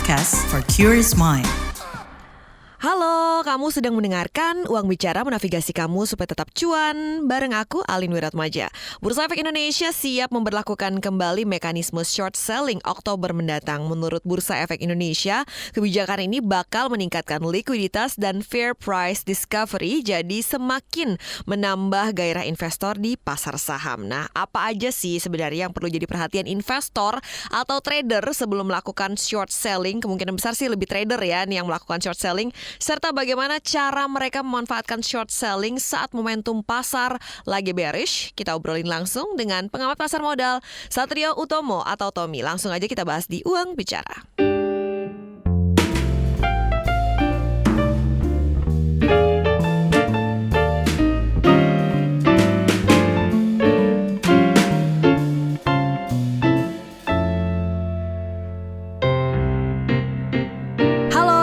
podcast for curious mind. Halo, kamu sedang mendengarkan Uang Bicara menavigasi kamu supaya tetap cuan bareng aku, Alin Wiratmaja. Bursa Efek Indonesia siap memberlakukan kembali mekanisme short selling Oktober mendatang. Menurut Bursa Efek Indonesia, kebijakan ini bakal meningkatkan likuiditas dan fair price discovery, jadi semakin menambah gairah investor di pasar saham. Nah, apa aja sih sebenarnya yang perlu jadi perhatian investor atau trader sebelum melakukan short selling? Kemungkinan besar sih lebih trader ya nih yang melakukan short selling. Serta bagaimana cara mereka memanfaatkan short selling saat momentum pasar lagi bearish. Kita obrolin langsung dengan pengamat pasar modal Satrio Utomo atau Tommy. Langsung aja kita bahas di Uang Bicara.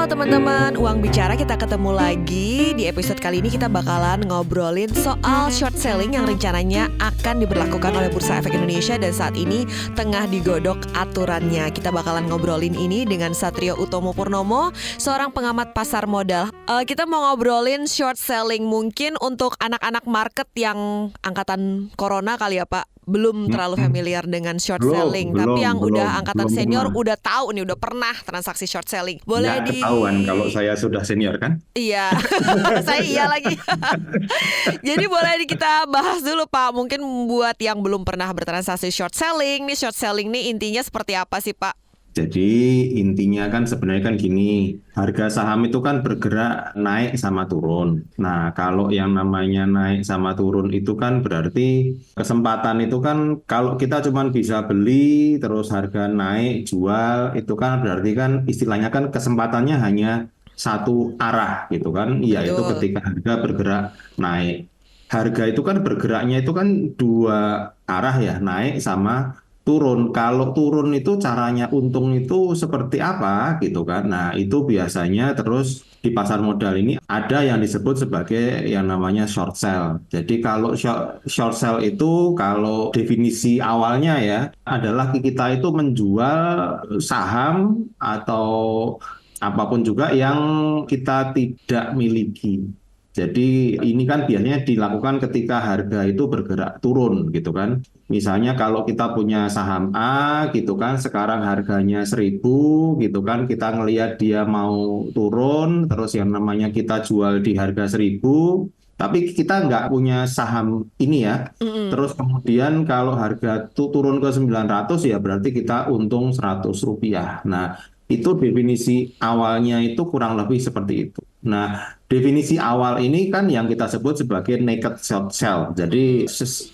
Teman-teman, Uang Bicara kita ketemu lagi. Di episode kali ini kita bakalan ngobrolin soal short selling yang rencananya akan diberlakukan oleh Bursa Efek Indonesia dan saat ini tengah digodok aturannya. Kita bakalan ngobrolin ini dengan Satrio Utomo Purnomo, seorang pengamat pasar modal. Kita mau ngobrolin short selling mungkin untuk anak-anak market yang angkatan corona kali ya Pak. Belum terlalu familiar dengan short selling, tapi yang udah angkatan senior udah tahu nih, udah pernah transaksi short selling. Boleh nggak ketahuan kalau saya sudah senior kan? Iya, saya iya lagi. Jadi boleh kita bahas dulu Pak, mungkin buat yang belum pernah bertransaksi short selling nih intinya seperti apa sih Pak? Jadi intinya kan sebenarnya kan gini, harga saham itu kan bergerak naik sama turun. Nah, kalau yang namanya naik sama turun itu kan berarti kesempatan itu kan kalau kita cuma bisa beli terus harga naik jual itu kan berarti kan istilahnya kan kesempatannya hanya satu arah gitu kan. Yaitu ketika harga bergerak naik. Harga itu kan bergeraknya itu kan dua arah ya, naik sama turun. Kalau turun itu caranya untung itu seperti apa gitu kan. Nah, itu biasanya terus di pasar modal ini ada yang disebut sebagai yang namanya short sell. Jadi kalau short sell itu kalau definisi awalnya ya adalah kita itu menjual saham atau apapun juga yang kita tidak miliki. Jadi ini kan biasanya dilakukan ketika harga itu bergerak turun gitu kan. Misalnya kalau kita punya saham A gitu kan, sekarang harganya 1.000 gitu kan, kita ngelihat dia mau turun, terus yang namanya kita jual di harga 1.000, tapi kita nggak punya saham ini ya. Terus kemudian kalau harga turun ke 900 ya berarti kita untung Rp100. Nah, itu definisi awalnya itu kurang lebih seperti itu. Nah, definisi awal ini kan yang kita sebut sebagai naked short sell. Jadi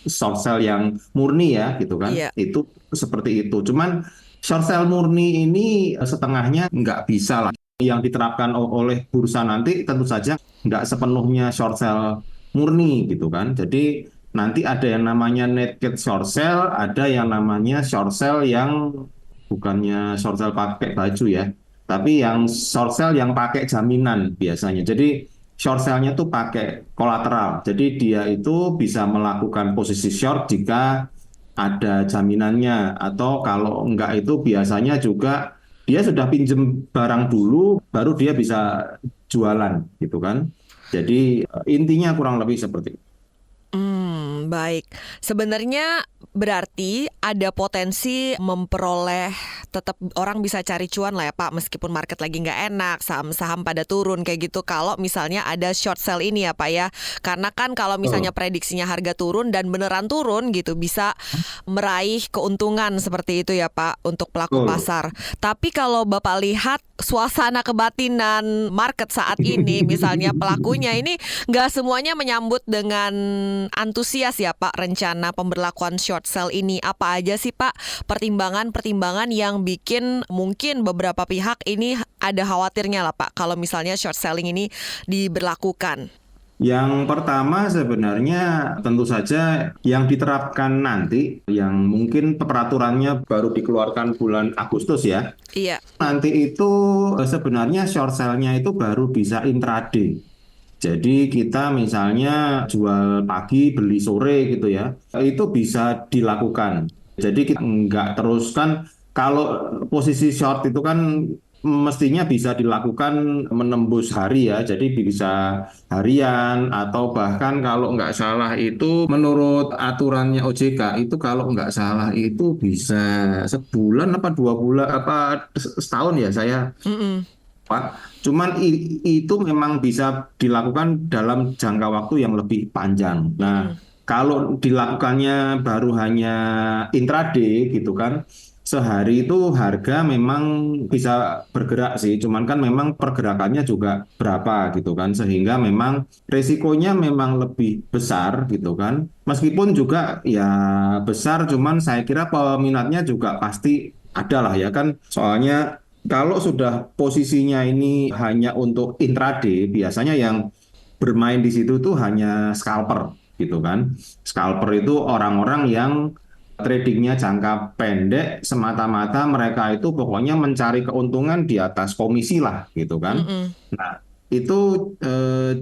short sell yang murni ya gitu kan. Iya. Itu seperti itu. Cuman short sell murni ini setengahnya nggak bisa lah. Yang diterapkan oleh bursa nanti tentu saja nggak sepenuhnya short sell murni gitu kan. Jadi nanti ada yang namanya naked short sell, ada yang namanya short sell yang bukannya short sell pakai baju ya, tapi yang short sell yang pakai jaminan biasanya. Jadi short sell-nya tuh pakai kolateral. Jadi dia itu bisa melakukan posisi short jika ada jaminannya, atau kalau enggak itu biasanya juga dia sudah pinjem barang dulu baru dia bisa jualan gitu kan. Jadi intinya kurang lebih seperti itu. Baik. Sebenarnya berarti ada potensi memperoleh tetap orang bisa cari cuan lah ya Pak, meskipun market lagi nggak enak, saham-saham pada turun kayak gitu. Kalau misalnya ada short sell ini ya Pak ya, karena kan kalau misalnya prediksinya harga turun dan beneran turun gitu, bisa meraih keuntungan seperti itu ya Pak untuk pelaku pasar. Tapi kalau Bapak lihat suasana kebatinan market saat ini, misalnya pelakunya ini nggak semuanya menyambut dengan antusias ya Pak rencana pemberlakuan short sell ini. Apa aja sih Pak pertimbangan-pertimbangan yang bikin mungkin beberapa pihak ini ada khawatirnya lah Pak kalau misalnya short selling ini diberlakukan? Yang pertama sebenarnya tentu saja yang diterapkan nanti, yang mungkin peraturannya baru dikeluarkan bulan Agustus ya. Iya. Nanti itu sebenarnya short sell-nya itu baru bisa intraday. Jadi kita misalnya jual pagi beli sore gitu ya, itu bisa dilakukan. Jadi kita nggak terus kan, kalau posisi short itu kan mestinya bisa dilakukan menembus hari ya, jadi bisa harian atau bahkan kalau nggak salah itu menurut aturannya OJK itu kalau nggak salah itu bisa sebulan apa 2 bulan apa setahun ya saya Mm-mm. Pak. Cuman itu memang bisa dilakukan dalam jangka waktu yang lebih panjang. Nah, Mm-mm. kalau dilakukannya baru hanya intraday gitu kan, sehari itu harga memang bisa bergerak sih. Cuman kan memang pergerakannya juga berapa gitu kan, sehingga memang resikonya memang lebih besar gitu kan. Meskipun juga ya besar, cuman saya kira peminatnya juga pasti ada lah ya kan. Soalnya kalau sudah posisinya ini hanya untuk intraday, biasanya yang bermain di situ tuh hanya scalper gitu kan. Scalper itu orang-orang yang tradingnya jangka pendek, semata-mata mereka itu pokoknya mencari keuntungan di atas komisi lah gitu kan. Mm-mm. Nah, itu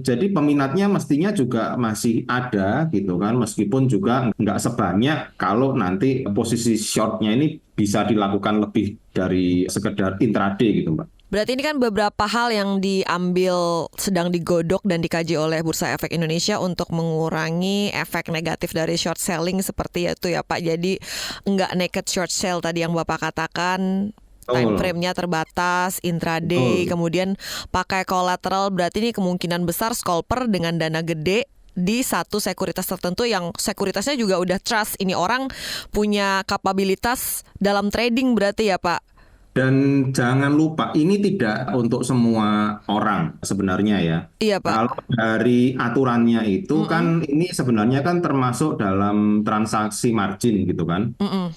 jadi peminatnya mestinya juga masih ada gitu kan, meskipun juga nggak sebanyak kalau nanti posisi shortnya ini bisa dilakukan lebih dari sekedar intraday gitu, Mbak. Berarti ini kan beberapa hal yang diambil, sedang digodok dan dikaji oleh Bursa Efek Indonesia untuk mengurangi efek negatif dari short selling seperti itu ya Pak. Jadi nggak naked short sell tadi yang Bapak katakan, time Betul, frame-nya terbatas, intraday, betul. kemudian pakai collateral. Berarti ini kemungkinan besar scalper dengan dana gede di satu sekuritas tertentu yang sekuritasnya juga udah trust. Ini orang punya kapabilitas dalam trading berarti ya Pak. Dan jangan lupa, ini tidak untuk semua orang sebenarnya ya. Iya Pak. Kalau dari aturannya itu Mm-mm. kan ini sebenarnya kan termasuk dalam transaksi margin gitu kan. Mm-mm.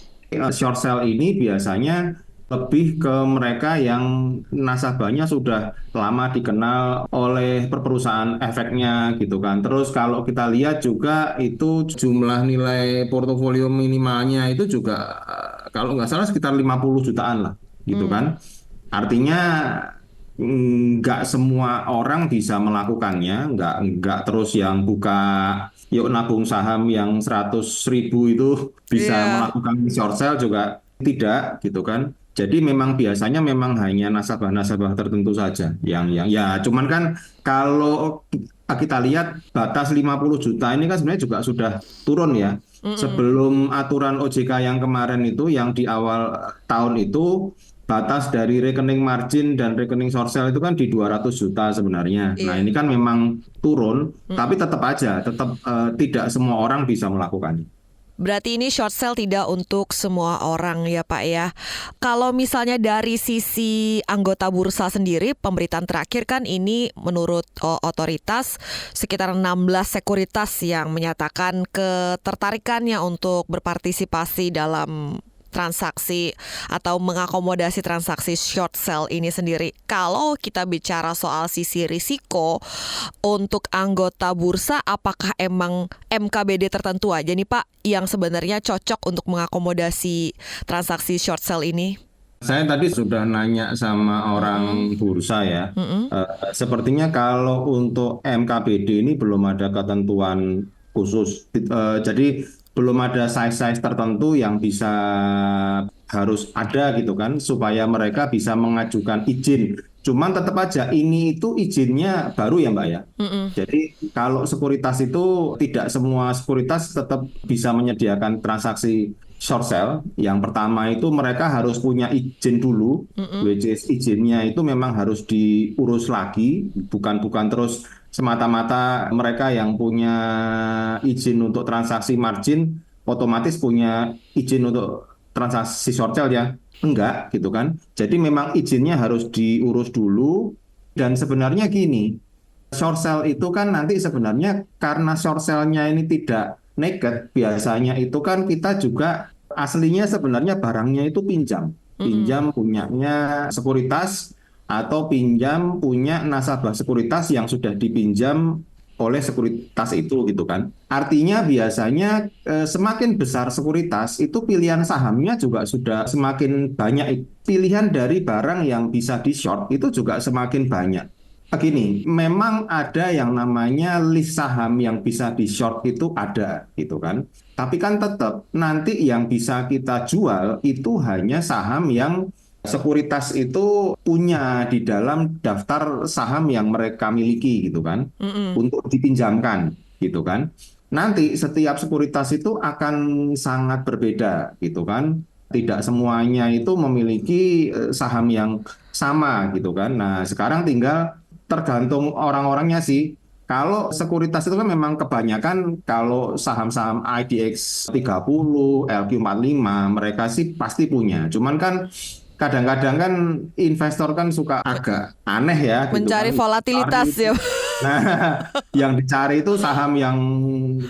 Short sale ini biasanya lebih ke mereka yang nasabahnya sudah lama dikenal oleh perusahaan efeknya gitu kan. Terus kalau kita lihat juga itu jumlah nilai portofolio minimalnya itu juga kalau nggak salah sekitar 50 jutaan lah gitu Mm. kan. Artinya nggak semua orang bisa melakukannya, nggak terus yang buka yuk nabung saham yang 100.000 itu bisa Iya. melakukan short sale juga tidak gitu kan. Jadi memang biasanya memang hanya nasabah-nasabah tertentu saja yang ya cuman kan kalau kita lihat batas 50 juta ini kan sebenarnya juga sudah turun ya. Mm-mm. Sebelum aturan OJK yang kemarin itu yang di awal tahun itu batas dari rekening margin dan rekening short sale itu kan di 200 juta sebenarnya. Nah, Iya. ini kan memang turun, tapi Mm-mm. tetap aja, tetap tidak semua orang bisa melakukannya. Berarti ini short sale tidak untuk semua orang ya Pak ya. Kalau misalnya dari sisi anggota bursa sendiri, pemberitaan terakhir kan ini menurut otoritas sekitar 16 sekuritas yang menyatakan ketertarikannya untuk berpartisipasi dalam transaksi atau mengakomodasi transaksi short sale ini sendiri. Kalau kita bicara soal sisi risiko untuk anggota bursa, apakah emang MKBD tertentu aja nih Pak yang sebenarnya cocok untuk mengakomodasi transaksi short sale ini? Saya tadi sudah nanya sama Mm-mm. orang bursa ya. Mm-mm. Sepertinya kalau untuk MKBD ini belum ada ketentuan khusus. Jadi belum ada size-size tertentu yang bisa harus ada gitu kan supaya mereka bisa mengajukan izin. Cuman tetap aja ini itu izinnya baru ya Mbak ya. Mm-mm. Jadi kalau sekuritas itu tidak semua sekuritas tetap bisa menyediakan transaksi short sale. Yang pertama itu mereka harus punya izin dulu, Mm-mm. which is izinnya itu memang harus diurus lagi, bukan terus semata-mata mereka yang punya izin untuk transaksi margin otomatis punya izin untuk transaksi short sale ya. Enggak gitu kan. Jadi memang izinnya harus diurus dulu dan sebenarnya gini, short sale itu kan nanti sebenarnya karena short sale-nya ini tidak naked, biasanya itu kan kita juga aslinya sebenarnya barangnya itu pinjam. Mm-mm. Pinjam punyanya sekuritas atau pinjam punya nasabah sekuritas yang sudah dipinjam oleh sekuritas itu gitu kan. Artinya biasanya semakin besar sekuritas itu pilihan sahamnya juga sudah semakin banyak. Pilihan dari barang yang bisa di short itu juga semakin banyak. Begini, memang ada yang namanya list saham yang bisa di short itu ada gitu kan. Tapi kan tetap nanti yang bisa kita jual itu hanya saham yang sekuritas itu punya di dalam daftar saham yang mereka miliki gitu kan, untuk dipinjamkan gitu kan. Nanti setiap sekuritas itu akan sangat berbeda gitu kan. Tidak semuanya itu memiliki saham yang sama gitu kan. Nah, sekarang tinggal tergantung orang-orangnya sih. Kalau sekuritas itu kan memang kebanyakan kalau saham-saham IDX 30, LQ45 mereka sih pasti punya. Cuman kan kadang-kadang kan investor kan suka agak aneh ya gitu Mencari kan. volatilitas ya. Nah, yang dicari itu saham yang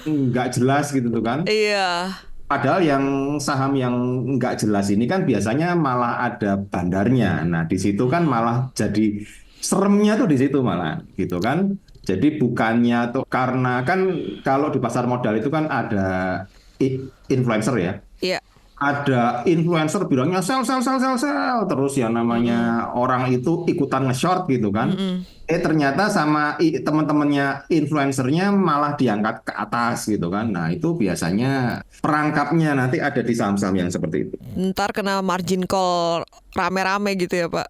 nggak jelas gitu tuh kan. Iya, Padahal yang saham yang nggak jelas ini kan biasanya malah ada bandarnya. Nah, di situ kan malah jadi seremnya tuh di situ malah gitu kan. Jadi bukannya tuh karena kan kalau di pasar modal itu kan ada influencer ya. iya. Ada influencer bilangnya sell sell sell sell sell terus yang namanya orang itu ikutan nge-short gitu kan. Ternyata sama teman-temannya influencernya malah diangkat ke atas gitu kan. Nah, itu biasanya perangkapnya nanti ada di saham-saham yang seperti itu. Ntar kena margin call rame-rame gitu ya Pak.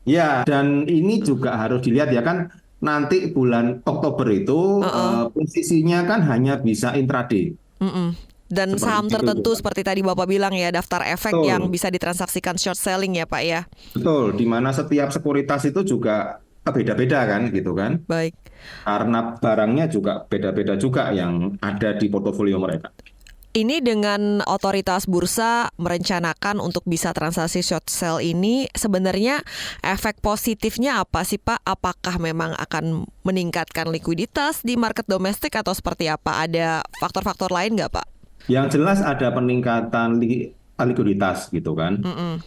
Ya, dan ini juga harus dilihat ya kan nanti bulan Oktober itu posisinya kan hanya bisa intraday. Mm-mm. Dan Seperti saham itu. tertentu seperti tadi Bapak bilang ya, daftar efek yang Betul, bisa ditransaksikan short selling ya Pak ya. betul. Di mana setiap sekuritas itu juga beda-beda kan gitu kan. Baik. Karena barangnya juga beda-beda juga yang ada di portofolio mereka. Ini dengan otoritas bursa merencanakan untuk bisa transaksi short sell ini, sebenarnya efek positifnya apa sih Pak? Apakah memang akan meningkatkan likuiditas di market domestik atau seperti apa? Ada faktor-faktor lain nggak Pak? Yang jelas ada peningkatan likuiditas gitu kan.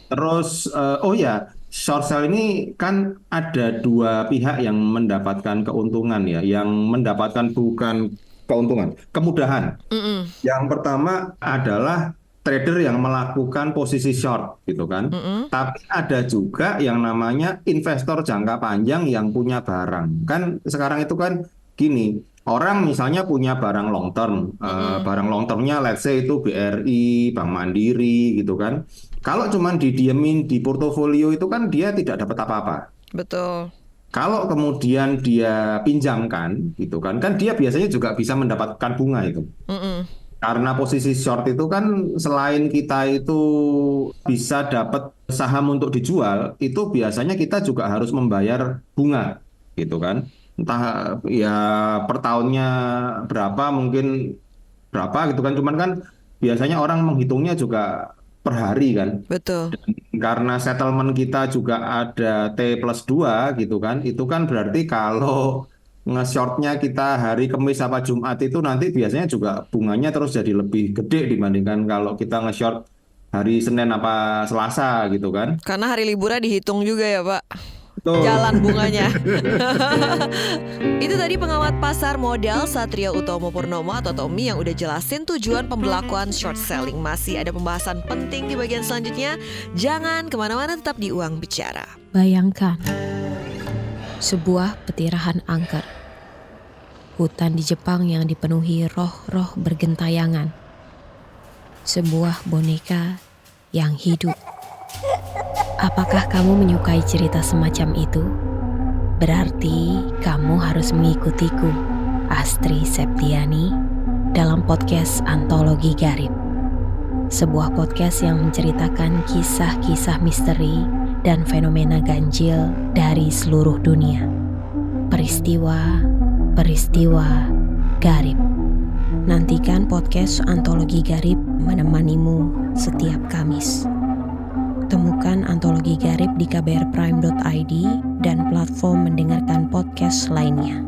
Terus, oh ya, short sale ini kan ada dua pihak yang mendapatkan keuntungan ya, yang mendapatkan bukan keuntungan, kemudahan. Yang pertama adalah trader yang melakukan posisi short gitu kan. Tapi ada juga yang namanya investor jangka panjang yang punya barang. Kan sekarang itu kan gini, orang misalnya punya barang long term, barang long termnya let's say itu BRI, Bank Mandiri gitu kan. Kalau cuman didiemin di portofolio itu kan dia tidak dapat apa-apa. Betul. Kalau kemudian dia pinjamkan gitu kan, kan dia biasanya juga bisa mendapatkan bunga itu. Karena posisi short itu kan selain kita itu bisa dapat saham untuk dijual, itu biasanya kita juga harus membayar bunga gitu kan. Entah ya per tahunnya berapa mungkin berapa gitu kan. Cuman kan biasanya orang menghitungnya juga per hari kan. Betul. Karena settlement kita juga ada T+2 gitu kan, itu kan berarti kalau nge-shortnya kita hari Kamis apa Jumat itu nanti biasanya juga bunganya terus jadi lebih gede dibandingkan kalau kita nge-short hari Senin apa Selasa gitu kan. Karena hari liburnya dihitung juga ya Pak. Betul. Jalan bunganya. Itu tadi pengamat pasar modal Satrio Utomo Purnomo atau Tommy yang udah jelasin tujuan pemberlakuan short selling. Masih ada pembahasan penting di bagian selanjutnya. Jangan kemana-mana, tetap di Uang Bicara. Bayangkan sebuah petirahan angker, hutan di Jepang yang dipenuhi roh-roh bergentayangan, sebuah boneka yang hidup. Apakah kamu menyukai cerita semacam itu? Berarti kamu harus mengikutiku, Astri Septiani, dalam podcast Antologi Garib. Sebuah podcast yang menceritakan kisah-kisah misteri dan fenomena ganjil dari seluruh dunia. Peristiwa garib. Nantikan podcast Antologi Garib menemanimu setiap Kamis. Temukan Antologi Garib di kbrprime.id dan platform mendengarkan podcast lainnya.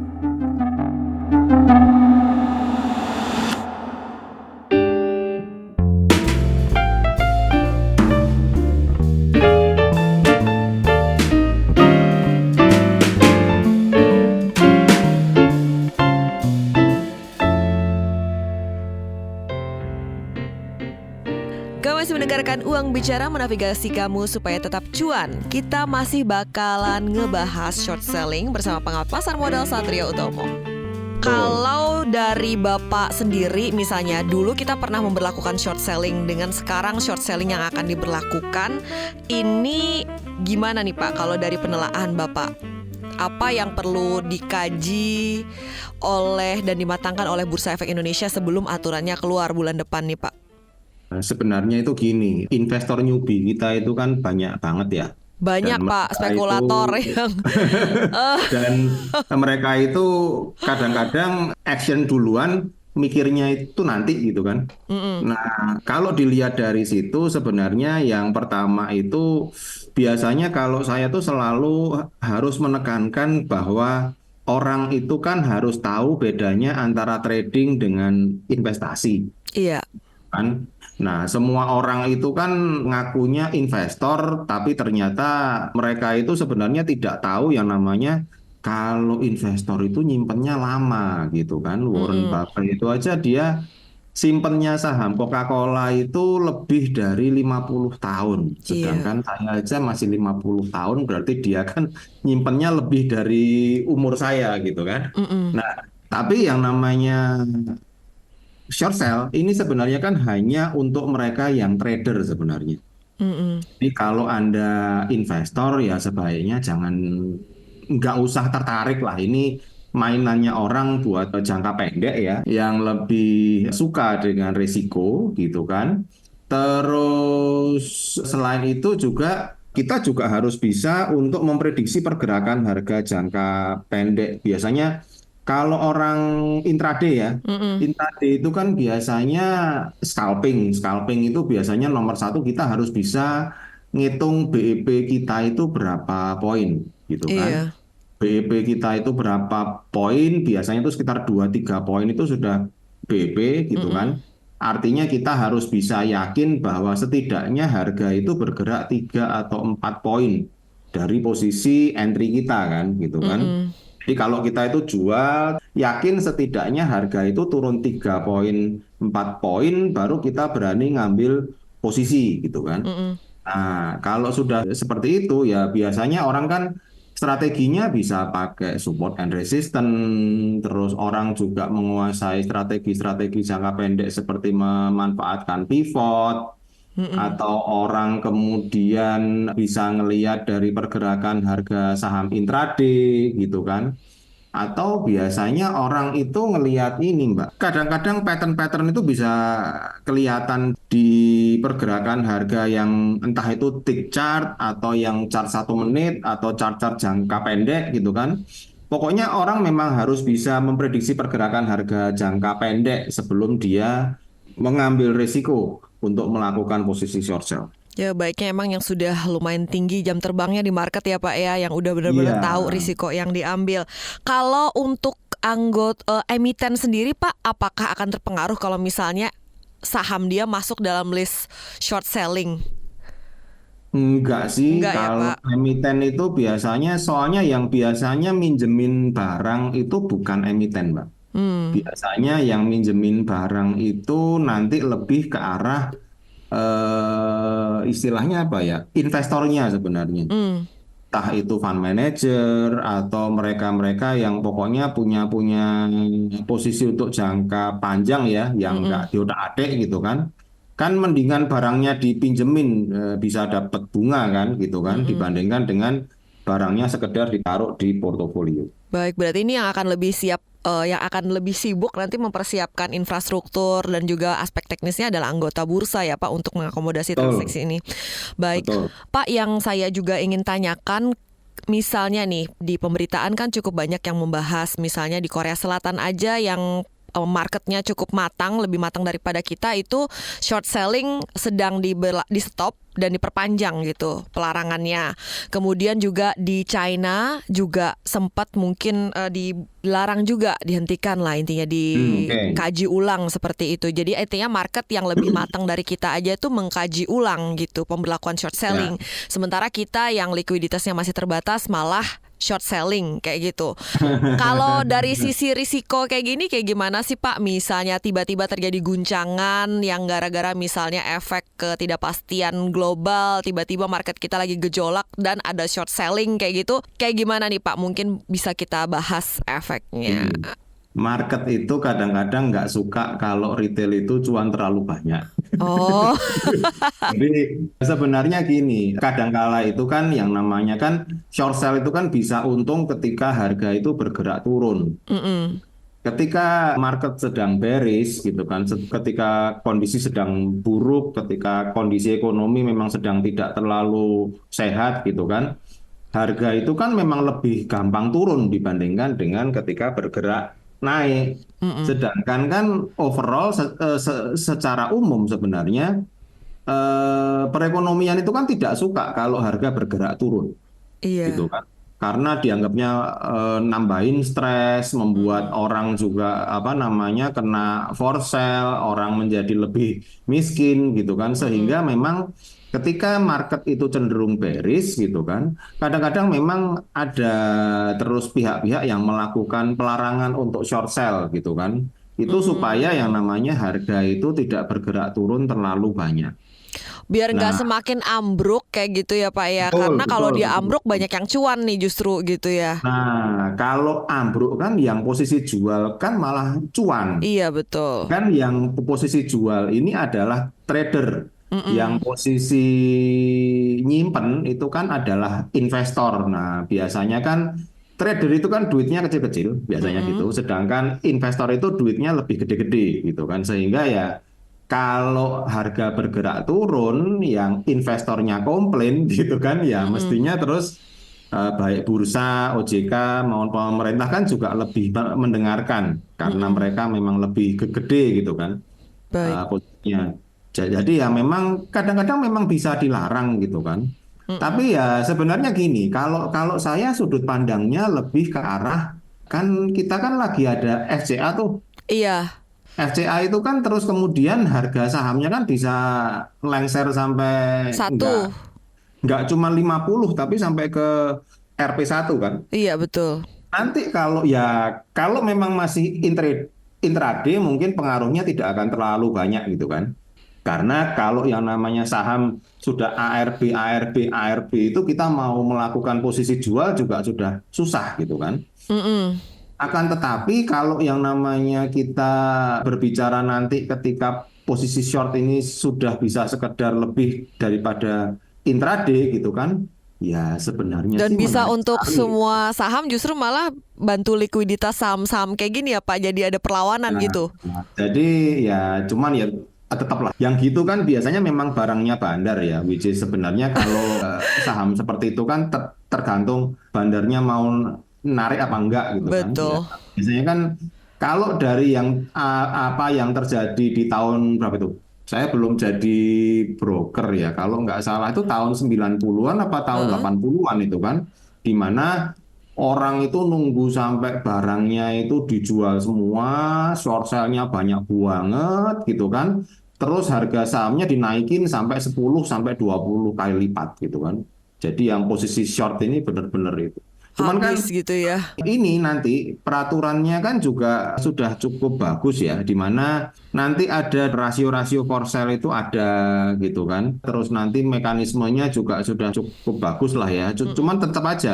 Kamu masih mendengarkan Uang Bicara, menavigasi kamu supaya tetap cuan. Kita masih bakalan ngebahas short selling bersama pengamat pasar modal Satrio Utomo. Kalau dari Bapak sendiri misalnya, dulu kita pernah memberlakukan short selling, dengan sekarang short selling yang akan diberlakukan, ini gimana nih Pak kalau dari penelaahan Bapak? Apa yang perlu dikaji oleh dan dimatangkan oleh Bursa Efek Indonesia sebelum aturannya keluar bulan depan nih Pak? Nah, sebenarnya itu gini, investor newbie kita itu kan banyak banget ya. Banyak Dan Pak mereka spekulator itu yang dan mereka itu kadang-kadang action duluan, mikirnya itu nanti gitu kan. Nah, kalau dilihat dari situ sebenarnya yang pertama itu biasanya kalau saya tuh selalu harus menekankan bahwa orang itu kan harus tahu bedanya antara trading dengan investasi iya. kan. Nah, semua orang itu kan ngakunya investor, tapi ternyata mereka itu sebenarnya tidak tahu yang namanya kalau investor itu nyimpennya lama gitu kan. Warren Buffett itu aja dia simpennya saham Coca-Cola itu lebih dari 50 tahun. Iya. Sedangkan saya aja masih 50 tahun, berarti dia kan nyimpennya lebih dari umur saya gitu kan. Nah, tapi yang namanya short sell ini sebenarnya kan hanya untuk mereka yang trader sebenarnya. Jadi kalau Anda investor ya sebaiknya jangan, nggak usah tertarik lah. Ini mainannya orang buat jangka pendek ya, yang lebih suka dengan risiko gitu kan. Terus selain itu juga kita juga harus bisa untuk memprediksi pergerakan harga jangka pendek. Biasanya kalau orang intraday ya, intraday itu kan biasanya scalping. Scalping itu biasanya nomor satu kita harus bisa ngitung BEP kita itu berapa poin gitu kan. Iya. BEP kita itu berapa poin, biasanya itu sekitar 2-3 poin itu sudah BEP gitu kan. Artinya kita harus bisa yakin bahwa setidaknya harga itu bergerak 3 atau 4 poin dari posisi entry kita kan gitu kan. Jadi kalau kita itu jual, yakin setidaknya harga itu turun 3 poin, 4 poin, baru kita berani ngambil posisi gitu kan. Nah, kalau sudah seperti itu ya biasanya orang kan strateginya bisa pakai support and resistance, terus orang juga menguasai strategi-strategi jangka pendek seperti memanfaatkan pivot, atau orang kemudian bisa ngelihat dari pergerakan harga saham intraday gitu kan. Atau biasanya orang itu ngelihat ini, Mbak. Kadang-kadang pattern-pattern itu bisa kelihatan di pergerakan harga yang entah itu tick chart atau yang chart 1 menit atau chart-chart jangka pendek gitu kan. Pokoknya orang memang harus bisa memprediksi pergerakan harga jangka pendek sebelum dia mengambil risiko untuk melakukan posisi short sell. Ya baiknya emang yang sudah lumayan tinggi jam terbangnya di market ya Pak ya, yang udah benar-benar Iya. tahu risiko yang diambil. Kalau untuk anggota emiten sendiri Pak, apakah akan terpengaruh kalau misalnya saham dia masuk dalam list short selling? Enggak sih, Enggak ya kalau Pak? emiten itu biasanya, soalnya yang biasanya minjemin barang itu bukan emiten, Mbak. Biasanya yang minjemin barang itu nanti lebih ke arah istilahnya apa ya? Investornya sebenarnya. Entah itu fund manager atau mereka-mereka yang pokoknya punya posisi untuk jangka panjang ya, yang nggak diotak-atik gitu kan. Kan mendingan barangnya dipinjemin, bisa dapat bunga kan gitu kan, dibandingkan dengan barangnya sekedar ditaruh di portofolio. Baik, berarti ini yang akan lebih siap, yang akan lebih sibuk nanti mempersiapkan infrastruktur dan juga aspek teknisnya adalah anggota bursa ya Pak untuk mengakomodasi Betul. transaksi ini. Baik, Betul. Pak, yang saya juga ingin tanyakan, misalnya nih di pemberitaan kan cukup banyak yang membahas, misalnya di Korea Selatan aja yang marketnya cukup matang, lebih matang daripada kita, itu short selling sedang di stop dan diperpanjang gitu pelarangannya. Kemudian juga di China juga sempat mungkin dilarang juga, dihentikan lah intinya, Oke. dikaji ulang seperti itu. Jadi artinya market yang lebih matang dari kita aja tuh mengkaji ulang gitu pemberlakuan short selling. Sementara kita yang likuiditasnya masih terbatas malah short selling kayak gitu. Kalau dari sisi risiko kayak gini kayak gimana sih Pak? Misalnya tiba-tiba terjadi guncangan yang gara-gara misalnya efek ketidakpastian global, tiba-tiba market kita lagi gejolak dan ada short selling kayak gitu. Kayak gimana nih Pak? Mungkin bisa kita bahas efeknya. market itu kadang-kadang nggak suka kalau retail itu cuan terlalu banyak. Oh, Jadi sebenarnya gini, kadangkala itu kan yang namanya kan short sell itu kan bisa untung ketika harga itu bergerak turun. mm-mm. Ketika market sedang bearish gitu kan, ketika kondisi sedang buruk, ketika kondisi ekonomi memang sedang tidak terlalu sehat gitu kan, harga itu kan memang lebih gampang turun dibandingkan dengan ketika bergerak naik. Sedangkan kan overall secara umum sebenarnya perekonomian itu kan tidak suka kalau harga bergerak turun gitu Iya. kan. Karena dianggapnya nambahin stres, membuat orang juga apa namanya kena for sale, orang menjadi lebih miskin gitu kan. Sehingga memang ketika market itu cenderung bearish gitu kan, kadang-kadang memang ada terus pihak-pihak yang melakukan pelarangan untuk short sell gitu kan. Itu supaya yang namanya harga itu tidak bergerak turun terlalu banyak. Biar nggak Nah, semakin ambruk kayak gitu ya Pak ya. betul, Karena kalau betul, dia betul. ambruk banyak yang cuan nih justru gitu ya. Nah, kalau ambruk kan yang posisi jual kan malah cuan. Iya betul. Kan yang posisi jual ini adalah trader. Yang Mm-mm. posisi nyimpen itu kan adalah investor. Nah, biasanya kan trader itu kan duitnya kecil-kecil, biasanya Mm-mm. gitu. Sedangkan investor itu duitnya lebih gede-gede gitu kan. Sehingga ya kalau harga bergerak turun, yang investornya komplain gitu kan, ya Mm-mm. mestinya terus baik bursa, OJK maupun pemerintah kan juga lebih mendengarkan karena Mm-mm. mereka memang lebih gede gitu kan Baik. posisinya. Jadi ya memang kadang-kadang memang bisa dilarang gitu kan. Mm-mm. Tapi ya sebenarnya gini, kalau kalau saya sudut pandangnya lebih ke arah kan kita kan lagi ada FCA tuh. Iya. FCA itu kan terus kemudian harga sahamnya kan bisa lengser sampai nggak Satu. nggak cuma 50 tapi sampai ke RP1 kan. Iya betul. Nanti kalau memang masih intraday mungkin pengaruhnya tidak akan terlalu banyak gitu kan. Karena kalau yang namanya saham sudah ARB itu kita mau melakukan posisi jual juga sudah susah gitu kan. Mm-mm. Akan tetapi kalau yang namanya kita berbicara nanti ketika posisi short ini sudah bisa sekedar lebih daripada intraday gitu kan, ya sebenarnya Dan sih bisa menarik untuk sekali. semua saham justru malah bantu likuiditas saham-saham kayak gini ya Pak. Jadi ada perlawanan Nah, gitu. jadi ya cuman ya tetaplah yang gitu kan biasanya memang barangnya bandar ya, which is sebenarnya kalau saham seperti itu kan tergantung bandarnya mau narik apa enggak gitu kan. Ya, Betul. biasanya kan kalau dari yang apa yang terjadi di tahun berapa itu? Saya belum jadi broker ya. Kalau nggak salah itu tahun 90-an apa tahun Heeh. 80-an itu kan, di mana orang itu nunggu sampai barangnya itu dijual semua, short sale-nya banyak banget gitu kan. Terus harga sahamnya dinaikin sampai 10 sampai 20 kali lipat gitu kan. Jadi yang posisi short ini benar-benar itu. Cuman kan Habis gitu ya. ini nanti peraturannya kan juga sudah cukup bagus ya, di mana nanti ada rasio-rasio for sale itu ada gitu kan. Terus nanti mekanismenya juga sudah cukup bagus lah ya. Cuman Mm-mm. tetap aja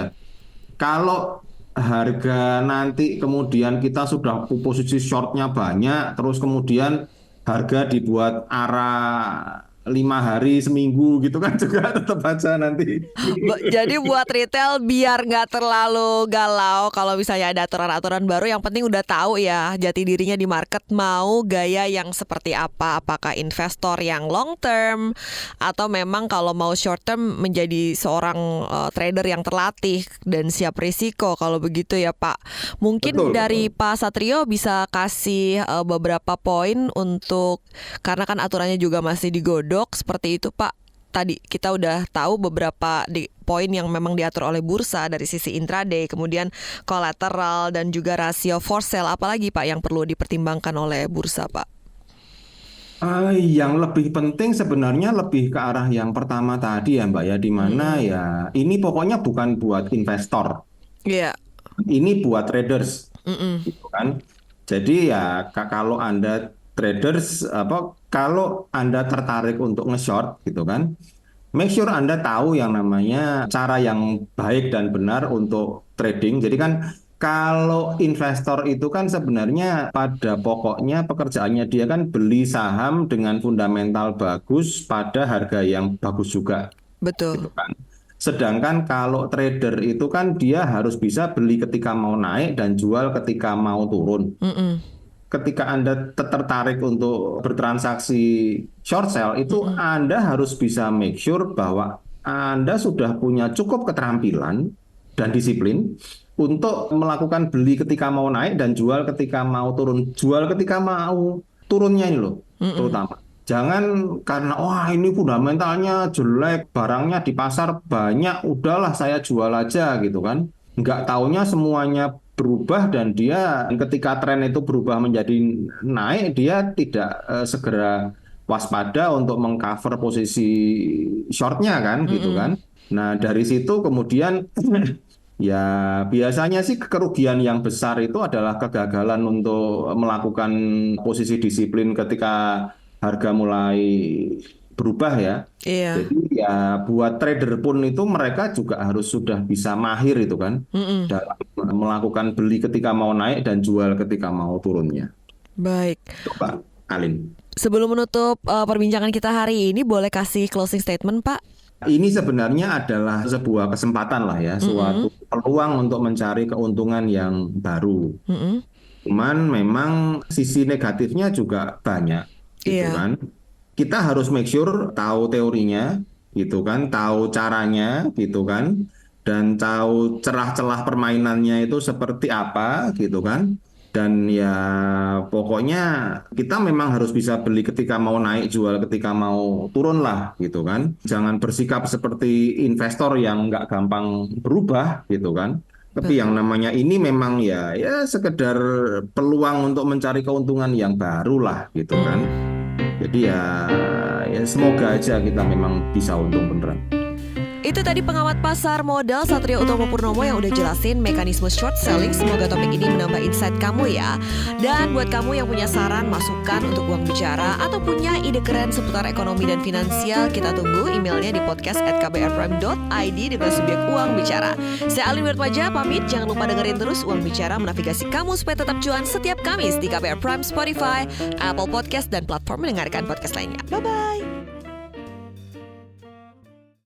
kalau harga nanti kemudian kita sudah posisi shortnya banyak, terus kemudian harga dibuat arah 5 hari seminggu gitu kan juga tetap aja nanti. Jadi buat retail biar nggak terlalu galau kalau misalnya ada aturan-aturan baru, yang penting udah tahu ya jati dirinya di market mau gaya yang seperti apa. Apakah investor yang long term atau memang kalau mau short term menjadi seorang trader yang terlatih dan siap risiko kalau begitu ya Pak. Mungkin Betul, dari betul. Pak Satrio bisa kasih beberapa poin untuk, karena kan aturannya juga masih digodok seperti itu Pak. Tadi kita udah tahu beberapa poin yang memang diatur oleh bursa dari sisi intraday, kemudian collateral dan juga rasio for sale. Apalagi Pak yang perlu dipertimbangkan oleh bursa Pak? Yang lebih penting sebenarnya lebih ke arah yang pertama tadi ya Mbak ya, di mana Mm-mm. ya ini pokoknya bukan buat investor, Iya. ini buat traders Mm-mm. gitu kan. Jadi ya kalau Anda traders apa kalau Anda tertarik untuk nge-short gitu kan, make sure Anda tahu yang namanya cara yang baik dan benar untuk trading. Jadi kan Kalau investor itu kan sebenarnya pada pokoknya pekerjaannya dia kan beli saham dengan fundamental bagus pada harga yang bagus juga, gitu Betul. kan. Sedangkan kalau trader itu kan dia harus bisa beli ketika mau naik dan jual ketika mau turun. Mm-mm. Ketika Anda tertarik untuk bertransaksi short sell, itu Mm-mm. Anda harus bisa make sure bahwa Anda sudah punya cukup keterampilan dan disiplin untuk melakukan beli ketika mau naik dan jual ketika mau turun. Jual ketika mau turunnya ini loh, Mm-mm. terutama. Jangan karena, wah ini fundamentalnya jelek, barangnya di pasar banyak, udahlah saya jual aja gitu kan. Nggak taunya semuanya berubah dan dia ketika tren itu berubah menjadi naik, dia tidak segera waspada untuk mengcover posisi shortnya kan gitu Mm-mm. kan. Nah dari situ kemudian ya biasanya sih kerugian yang besar itu adalah kegagalan untuk melakukan posisi disiplin ketika harga mulai berubah ya. Iya. Jadi ya buat trader pun itu mereka juga harus sudah bisa mahir itu kan Mm-mm. dalam melakukan beli ketika mau naik dan jual ketika mau turunnya. Baik. Coba, Alin. Sebelum menutup perbincangan kita hari ini, boleh kasih closing statement, Pak? Ini sebenarnya adalah sebuah kesempatan lah ya, Mm-mm. suatu peluang untuk mencari keuntungan yang baru. Mm-mm. Cuman memang sisi negatifnya juga banyak, gitu Iya. kan. Kita harus make sure tahu teorinya, gitu kan, tahu caranya, gitu kan, dan tahu celah-celah permainannya itu seperti apa, gitu kan. Dan ya pokoknya kita memang harus bisa beli ketika mau naik, jual ketika mau turun lah, gitu kan. Jangan bersikap seperti investor yang nggak gampang berubah, gitu kan. Tapi yang Betul. namanya ini memang ya sekedar peluang untuk mencari keuntungan yang baru lah gitu kan. Jadi ya semoga aja kita memang bisa untung beneran. Itu tadi pengamat pasar modal Satrio Utomo Purnomo yang udah jelasin mekanisme short selling. Semoga topik ini menambah insight kamu ya. Dan buat kamu yang punya saran, masukan untuk Uang Bicara atau punya ide keren seputar ekonomi dan finansial, kita tunggu emailnya di podcast@kbrprime.id dengan subjek Uang Bicara. Saya Alin Wertmaja pamit, jangan lupa dengerin terus Uang Bicara menavigasi kamu supaya tetap cuan setiap Kamis di KBR Prime, Spotify, Apple Podcast, dan platform mendengarkan podcast lainnya. Bye-bye.